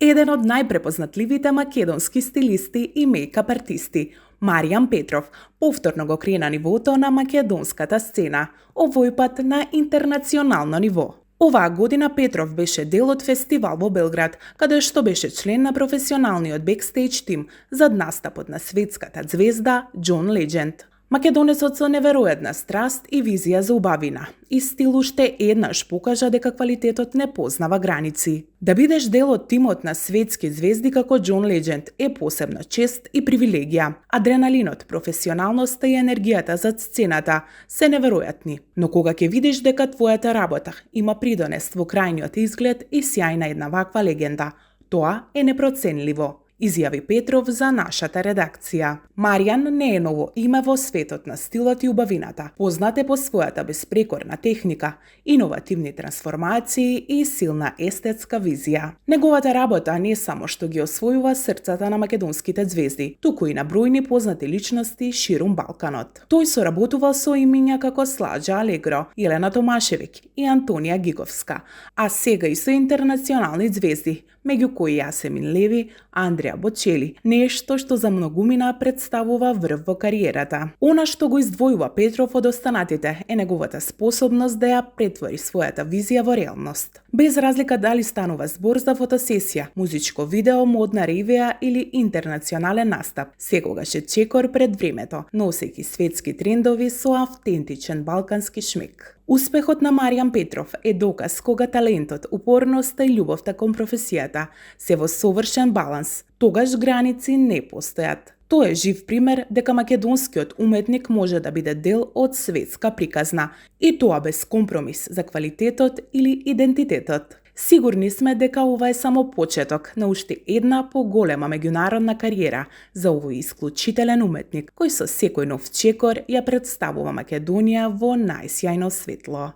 Еден од најпрепознатливите македонски стилисти и мејкап артисти, Маријан Петров, повторно го крена нивото на македонската сцена, овој пат на интернационално ниво. Оваа година Петров беше дел од фестивал во Белград, каде што беше член на професионалниот бекстејдж тим зад настапот на светската ѕвезда Џон Леџенд. Македонецот со неверојатна страст и визија за убавина и стил уште еднаш покажа дека квалитетот не познава граници. Да бидеш дел од тимот на светски звезди како Џон Леџенд е посебна чест и привилегија. Адреналинот, професионалноста и енергијата зад сцената се неверојатни. Но кога ќе видиш дека твојата работа има придонес во крајниот изглед и сјај на една ваква легенда, тоа е непроценливо, изјави Петров за нашата редакција. Маријан не е ново име во светот на стилот и убавината. Познат е по својата безпрекорна техника, иновативни трансформации и силна естетска визија. Неговата работа не само што ги освојува срцата на македонските ѕвезди, туку и на бројни познати личности ширум Балканот. Тој соработувал со имиња како Сладжа Алегро, Елена Томашевиќ и Антонија Гиговска, а сега и со интернационални звезди, меѓу кои Јасемин Леви, Андреа Бочели, нешто што за многумина представува врв во кариерата. Она што го издвојува Петров од останатите е неговата способност да ја претвори својата визија во реалност. Без разлика дали станува збор за фотосесија, музичко видео, модна ревија или интернационален настап, секогаш е чекор пред времето, носејќи светски трендови со автентичен балкански шмек. Успехот на Маријан Петров е доказ кога талентот, упорноста и љубовта кон професијата се во совршен баланс, тогаш граници не постојат. Тоа е жив пример дека македонскиот уметник може да биде дел од светска приказна, и тоа без компромис за квалитетот или идентитетот. Сигурни сме дека ова е само почеток на уште една поголема меѓународна кариера за овој исклучителен уметник, кој со секој нов чекор ја представува Македонија во најсјајно светло.